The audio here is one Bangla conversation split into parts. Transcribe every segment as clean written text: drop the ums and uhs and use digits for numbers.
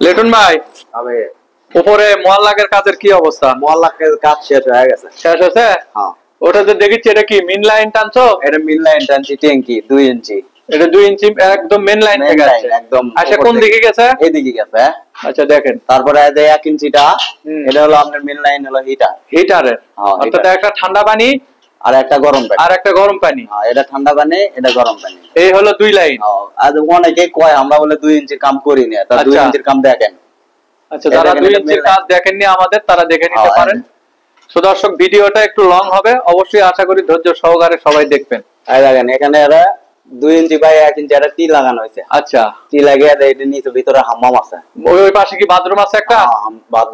লিটন ভাই, তবে উপরে মোয়াল্লাকের কাজের কি অবস্থা? মোয়াল্লাকের কাজ শেষ হয়ে গেছে। শেষ হয়েছে? হ্যাঁ, ওটা যে দেখেছি, এটা কি মেন লাইন টানছো? এটা মিল লাইন টানছি, ট্যাঙ্কি 2 ইঞ্চি। এটা 2 ইঞ্চি একদম মেন লাইন থেকে আসছে একদম। আচ্ছা, কোন দিকে গেছে? এইদিকে গেছে। আচ্ছা দেখেন, তারপরে এই যে 1 ইঞ্চিটা, এটা হলো আপনার মিল লাইন, হলো হিটার। হিটারের অর্থাৎ একটা ঠান্ডা পানি আর একটা গরম পানি। আর একটা গরম পানি। হ্যাঁ, এটা ঠান্ডা পানি, এটা গরম পানি। এই হলো 2 লাইন। আর অনেকে কয় আমরা বলে 2 ইঞ্চির কাম করি না, তা 2 ইঞ্চির কাম দেখেন। আচ্ছা, যারা 2 ইঞ্চির কাজ দেখেননি আমাদের, তারা দেখে নিতে পারেন। তো দর্শক, ভিডিওটা একটু লং হবে, অবশ্যই আশা করি ধৈর্য সহকারে সবাই দেখবেন। এই দেখেন, এখানে এরা 2 ইঞ্চি বাই 1 ইঞ্চি একটা টি লাগানো হয়েছে। আচ্ছা, টি লাগিয়ে এটা নিচে ভিতরে হাম্মাম আছে। ওই পাশে কি বাথরুম আছে একটা?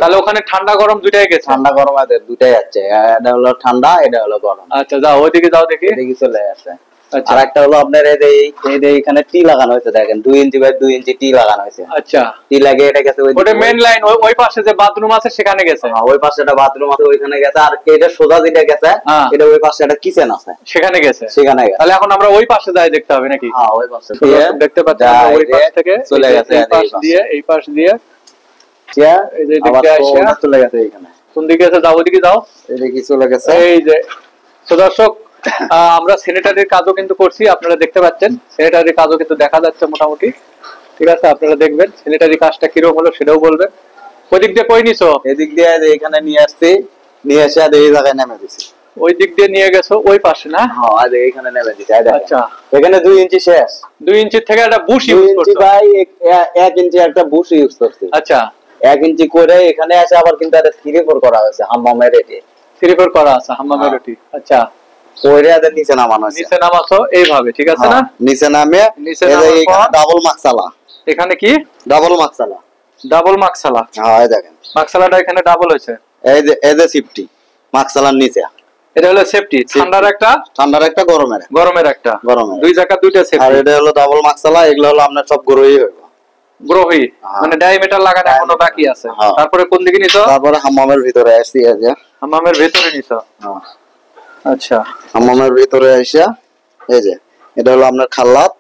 তাহলে ওখানে ঠান্ডা গরম দুইটাই গেছে? ঠান্ডা গরম আছে, দুটাই আছে। এটা হলো ঠান্ডা, এটা হলো গরম। আচ্ছা, যাও ওইদিকে, যাও দেখি। এদিকে চলে আসছে। আচ্ছা, আর একটা হলো আপনার এই যে এখানে টি লাগানো হয়েছে, দেখেন 2 ইঞ্চি বাই 2 ইঞ্চি টি লাগানো হয়েছে। আচ্ছা, টি লাগিয়ে এটা গেছে ওটা মেইন লাইন, ওই পাশে যে বাথরুম আছে সেখানে গেছে। হ্যাঁ, ওই পাশে একটা বাথরুম আছে, ওইখানে গেছে। আর এটা সোজা যেটা গেছে, এটা ওই পাশে একটা কিচেন আছে, সেখানে গেছে। সেখানে গেছে। তাহলে এখন আমরা ওই পাশে যাই দেখতে হবে নাকি? হ্যাঁ, ওই পাশে দেখতে পাচ্ছেন, ওই পাশ থেকে চলে গেছে, এই পাশ দিয়ে, এই পাশ দিয়ে এই যে দিকে আসে চলে গেছে। এখানে কোন দিকে আছে? যাও ওদিকে, যাও। এদিকে চলে গেছে। এই যে তো দর্শক, আমরা স্যানিটারির কাজও কিন্তু করছি, আপনারা দেখতে পাচ্ছেন। স্যানিটারির কাজও কিন্তু দেখা যাচ্ছে মোটামুটি। ঠিক আছে, আপনারা দেখবেন স্যানিটারি কাজটা কিরকম হলো সেটাও বলবেন। ওই দিক দিয়ে কই নিছো? এদিক দিয়ে এখানে নিয়ে আসছি, নিয়ে এসে আর এই জায়গায় নেমে দিছি। ওই দিক দিয়ে নিয়ে গেছো, ওই পাশে না? হ্যাঁ, আর এখানে নেমে দিছি। আচ্ছা, এখানে 2 ইঞ্চি শেষ। 2 ইঞ্চি থেকে একটা বুশ 2 ইউজ ইঞ্চি করছো? বাই 1 ইঞ্চি একটা বুশ ইউজ করছি। আচ্ছা, 1 ইঞ্চি করে এখানে এসে আবার কিন্তু একটা 3/4 করা হয়েছে হাম্মামের রেটে। 3/4 করা আছে হাম্মামের রুটি। আচ্ছা, ওইরে আদের নিচে নামানো আছে। নিচে নামাছো এইভাবে, ঠিক আছে না? নিচে নামে নিচে নামার পর ডাবল মাকসালা। এখানে কি ডাবল মাকসালা? ডাবল মাকসালা। হ্যাঁ, এই দেখেন মাকসালাটা এখানে ডাবল হয়েছে। এই যে সিফটি মাকসালার নিচে। এটা হলো সেফটি, ঠান্ডার একটা গরমের একটা, দুই জায়গা দুইটা সেফটি। আর এটা হলো ডাবল মাকসালা। এগুলো হলো আপনার সব গ্রোই হইব। গ্রোহি মানে ডায়ামিটার লাগানো এখনো বাকি আছে। তারপরে কোন দিকে নিছো? তারপরে হাম্মামের ভিতরে আসছি। এই যে হাম্মামের ভিতরে নিছো। আচ্ছা, হাম্মামের ভিতরে আইসা এই যে এটা হলো আপনার খাল্লাত,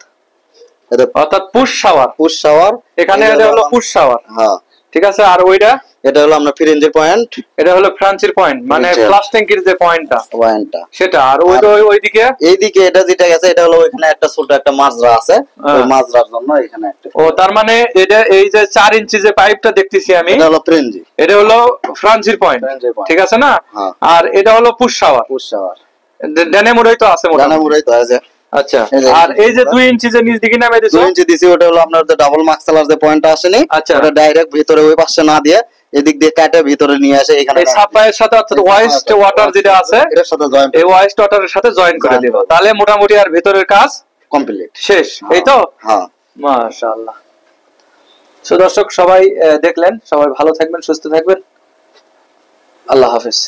এটা অর্থাৎ পুশ শাওয়ার। এখানে এটা হলো পুশ শাওয়ার। হ্যাঁ, ঠিক আছে। আর ওইটা এটা হলো আপনার ফ্রিঞ্জের পয়েন্ট। এটা হলো ফ্রান্সের পয়েন্ট, মানে ফ্লাশ ট্যাঙ্কির যে পয়েন্টটা সেটা। আর ওইদিকে এইদিকে এটা যেটা গেছে, এটা হলো ওইখানে একটা ছোট একটা মাজরা আছে, ওই মাজরার জন্য এখানে একটা। ও, তার মানে এটা এই যে 4 ইঞ্চি যে পাইপটা দেখতেছি আমি, এটা হলো ফ্রিঞ্জি, এটা হলো ফ্রান্সের পয়েন্ট, ঠিক আছে না? আর এটা হলো পুশ শাওয়ার। ডানে মুড়াই তো আছে, মোটামুটি তো আছে। আচ্ছা, আর এই যে 2 ইঞ্চি যে নিচ দিকে নামে দিছো, 2 ইঞ্চি দিছি, ওটা হলো আপনার ডাবল মাক্সালার যে পয়েন্টটা আসেনি, ওটা ডাইরেক্ট ভিতরে ওই পাশে না দিয়ে এদিক দিয়ে কাটে ভিতরে নিয়ে আসে এখানে এই সাপ্লাইয়ের সাথে, অর্থাৎ ওয়েস্ট ওয়াটার যেটা আছে এর সাথে জয়েন, এই ওয়েস্ট ওয়াটারের সাথে জয়েন করে দেব। তাহলে মোটামুটি আর ভিতরের কাজ কমপ্লিট শেষ, এই তো? হ্যাঁ, মাশাআল্লাহ। সো দর্শক, সবাই দেখলেন, সবাই ভালো থাকবেন, সুস্থ থাকবেন। আল্লাহ হাফেজ।